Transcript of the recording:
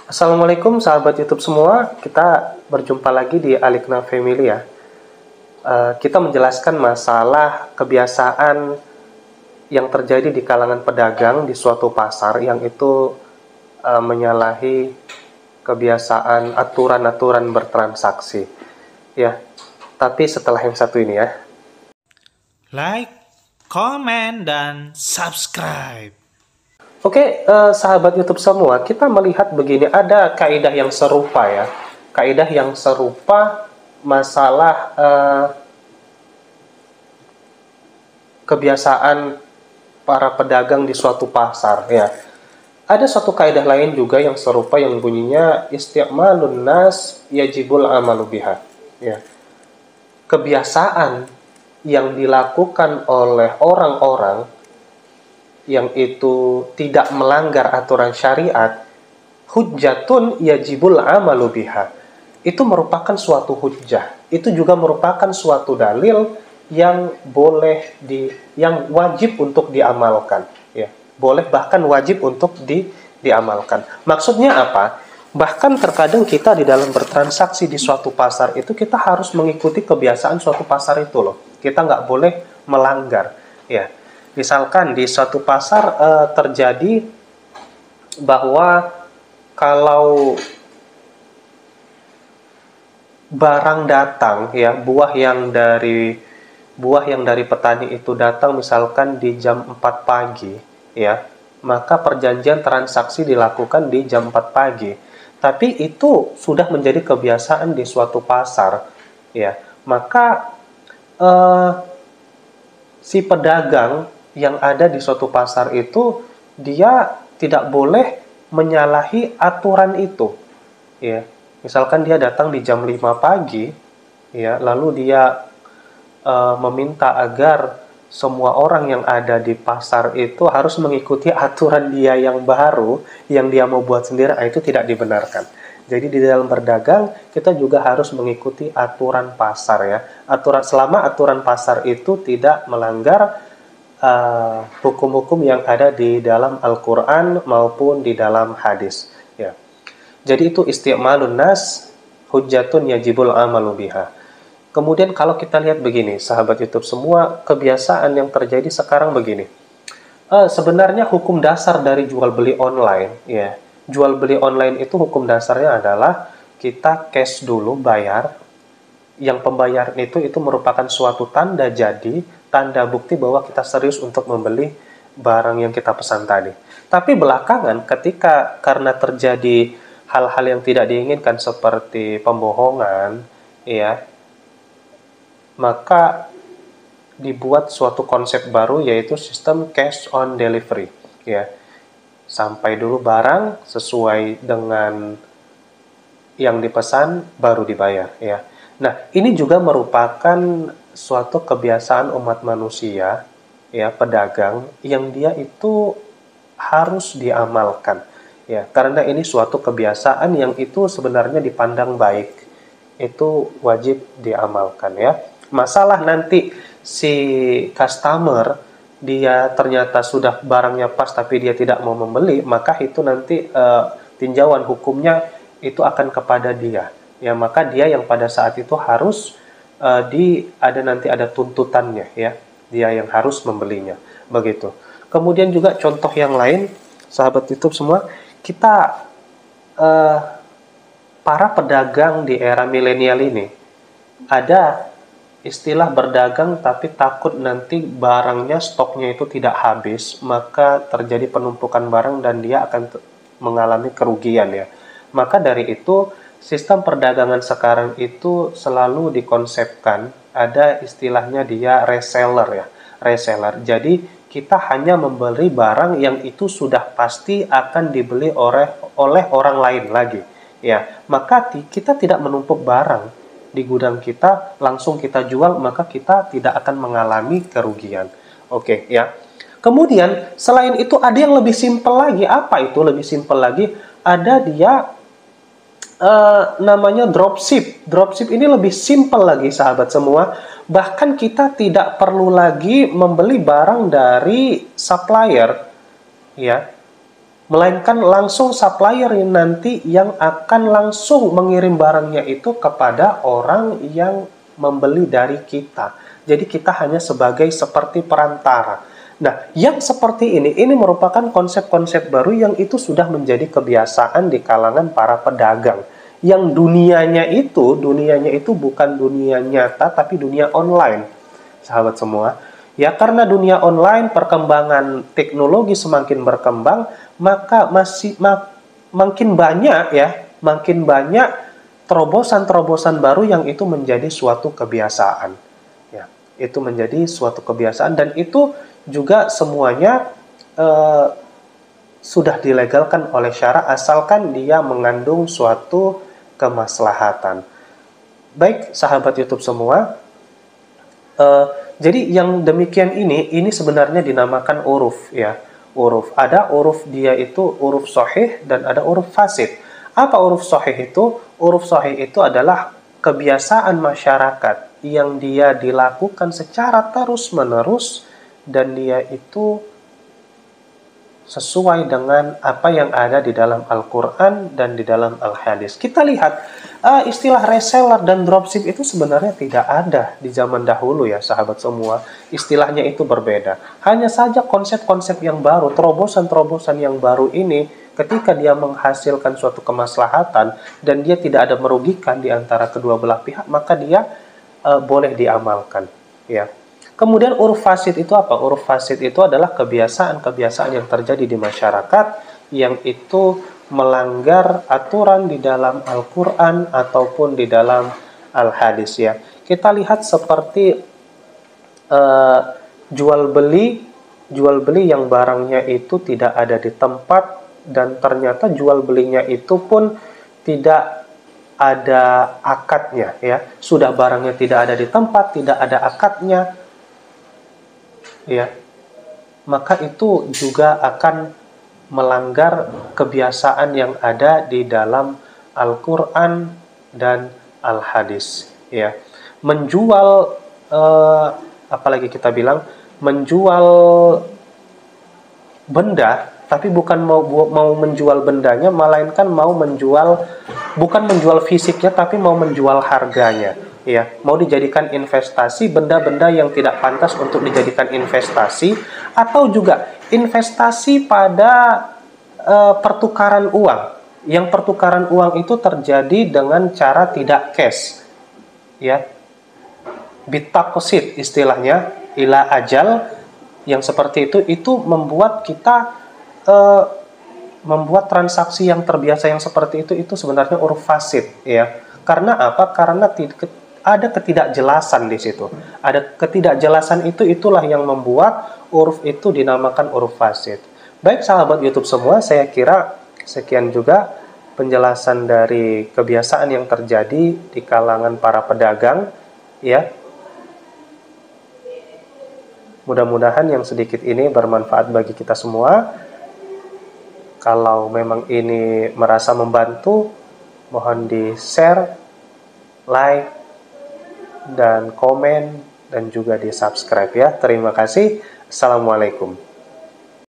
Assalamualaikum sahabat YouTube semua, kita berjumpa lagi di Alikna Family ya. Kita menjelaskan masalah kebiasaan yang terjadi di kalangan pedagang di suatu pasar yang itu menyalahi kebiasaan aturan-aturan bertransaksi. Ya, tapi setelah yang satu ini ya. Like, comment, dan subscribe. Oke, sahabat YouTube semua, kita melihat begini, ada kaidah yang serupa ya. Kaidah yang serupa masalah kebiasaan para pedagang di suatu pasar ya. Ada suatu kaidah lain juga yang serupa yang bunyinya isti'malun nas yajibul amalu biha. Ya. Kebiasaan yang dilakukan oleh orang-orang yang itu tidak melanggar aturan syariat, hujjatun yajibul amalu biha. Itu merupakan suatu hujjah. Itu juga merupakan suatu dalil yang yang wajib untuk diamalkan. Ya, boleh bahkan wajib untuk diamalkan. Maksudnya apa? Bahkan terkadang kita di dalam bertransaksi di suatu pasar itu kita harus mengikuti kebiasaan suatu pasar itu loh. Kita nggak boleh melanggar. Ya. Misalkan di suatu pasar terjadi bahwa kalau barang datang ya, buah yang dari petani itu datang misalkan di jam 4 pagi ya, maka perjanjian transaksi dilakukan di jam 4 pagi. Tapi itu sudah menjadi kebiasaan di suatu pasar ya. Maka si pedagang yang ada di suatu pasar itu dia tidak boleh menyalahi aturan itu ya. Misalkan dia datang di jam 5 pagi ya, lalu dia meminta agar semua orang yang ada di pasar itu harus mengikuti aturan dia yang baru yang dia mau buat sendiri, itu tidak dibenarkan. Jadi di dalam berdagang kita juga harus mengikuti aturan pasar ya. Selama aturan pasar itu tidak melanggar hukum-hukum yang ada di dalam Al-Quran maupun di dalam hadis ya. Jadi itu isti'malun nas hujjatun yajibul amalu biha. Kemudian kalau kita lihat begini sahabat YouTube semua, kebiasaan yang terjadi sekarang begini, sebenarnya hukum dasar dari jual beli online ya, jual beli online itu hukum dasarnya adalah kita cash dulu bayar. Yang pembayaran itu merupakan suatu tanda jadi, tanda bukti bahwa kita serius untuk membeli barang yang kita pesan tadi. Tapi belakangan ketika karena terjadi hal-hal yang tidak diinginkan seperti pembohongan, ya, maka dibuat suatu konsep baru yaitu sistem cash on delivery, ya. Sampai dulu barang sesuai dengan yang dipesan baru dibayar, ya. Nah, ini juga merupakan suatu kebiasaan umat manusia, ya, pedagang, yang dia itu harus diamalkan, ya, karena ini suatu kebiasaan yang itu sebenarnya dipandang baik, itu wajib diamalkan, ya. Masalah nanti si customer dia ternyata sudah barangnya pas tapi dia tidak mau membeli, maka itu nanti tinjauan hukumnya itu akan kepada dia. Ya, maka dia yang pada saat itu harus nanti ada tuntutannya ya, dia yang harus membelinya begitu. Kemudian juga contoh yang lain sahabat YouTube semua, kita para pedagang di era milenial ini ada istilah berdagang tapi takut nanti barangnya stoknya itu tidak habis, maka terjadi penumpukan barang dan dia akan mengalami kerugian ya. Maka dari itu sistem perdagangan sekarang itu selalu dikonsepkan ada istilahnya dia reseller ya, reseller. Jadi kita hanya membeli barang yang itu sudah pasti akan dibeli oleh orang lain lagi ya. Maka kita tidak menumpuk barang di gudang kita langsung kita jual, maka kita tidak akan mengalami kerugian. Oke ya. Kemudian selain itu ada yang lebih simpel lagi. Apa itu lebih simpel lagi? Ada dia namanya dropship. Dropship ini lebih simpel lagi sahabat semua. Bahkan kita tidak perlu lagi membeli barang dari supplier ya. melainkan langsung supplier yang nanti yang akan langsung mengirim barangnya itu kepada orang yang membeli dari kita. Jadi kita hanya sebagai seperti perantara. Nah, yang seperti ini merupakan konsep-konsep baru yang itu sudah menjadi kebiasaan di kalangan para pedagang. Yang dunianya itu bukan dunia nyata tapi dunia online, sahabat semua. Ya, karena dunia online, perkembangan teknologi semakin berkembang, maka makin banyak terobosan-terobosan baru yang itu menjadi suatu kebiasaan. Ya, itu menjadi suatu kebiasaan dan itu juga semuanya sudah dilegalkan oleh syara asalkan dia mengandung suatu kemaslahatan. Baik, sahabat YouTube semua, jadi yang demikian ini sebenarnya dinamakan uruf ya. Uruf. Ada uruf dia itu uruf sahih dan ada uruf fasid. Apa uruf sahih itu? Uruf sahih itu adalah kebiasaan masyarakat yang dia dilakukan secara terus-menerus dan dia itu sesuai dengan apa yang ada di dalam Al-Quran dan di dalam Al-Hadis. Kita lihat istilah reseller dan dropship itu sebenarnya tidak ada di zaman dahulu ya sahabat semua. Istilahnya itu berbeda. Hanya saja konsep-konsep yang baru, terobosan-terobosan yang baru ini ketika dia menghasilkan suatu kemaslahatan dan dia tidak ada merugikan di antara kedua belah pihak, maka dia boleh diamalkan ya. Kemudian uruf fasid itu apa? Uruf fasid itu adalah kebiasaan-kebiasaan yang terjadi di masyarakat yang itu melanggar aturan di dalam Al-Quran ataupun di dalam Al-Hadis ya. Kita lihat seperti jual beli yang barangnya itu tidak ada di tempat dan ternyata jual belinya itu pun tidak ada akadnya ya. Sudah barangnya tidak ada di tempat, tidak ada akadnya ya, maka itu juga akan melanggar kebiasaan yang ada di dalam Al-Quran dan Al-Hadis ya. Menjual apalagi kita bilang menjual benda tapi bukan mau menjual bendanya, melainkan bukan menjual fisiknya tapi mau menjual harganya ya, mau dijadikan investasi benda-benda yang tidak pantas untuk dijadikan investasi, atau juga investasi pada pertukaran uang. Yang pertukaran uang itu terjadi dengan cara tidak cash. Ya. Bitaqsid istilahnya, ila ajal yang seperti itu membuat kita membuat transaksi yang terbiasa yang seperti itu sebenarnya uruf fasid ya. Karena apa? Karena ada ketidakjelasan di situ. Ada ketidakjelasan itulah yang membuat uruf itu dinamakan uruf fasid. Baik sahabat YouTube semua, saya kira sekian juga penjelasan dari kebiasaan yang terjadi di kalangan para pedagang ya. Mudah-mudahan yang sedikit ini bermanfaat bagi kita semua. Kalau memang ini merasa membantu, mohon di-share, like, dan komen dan juga di subscribe ya. Terima kasih. Assalamualaikum.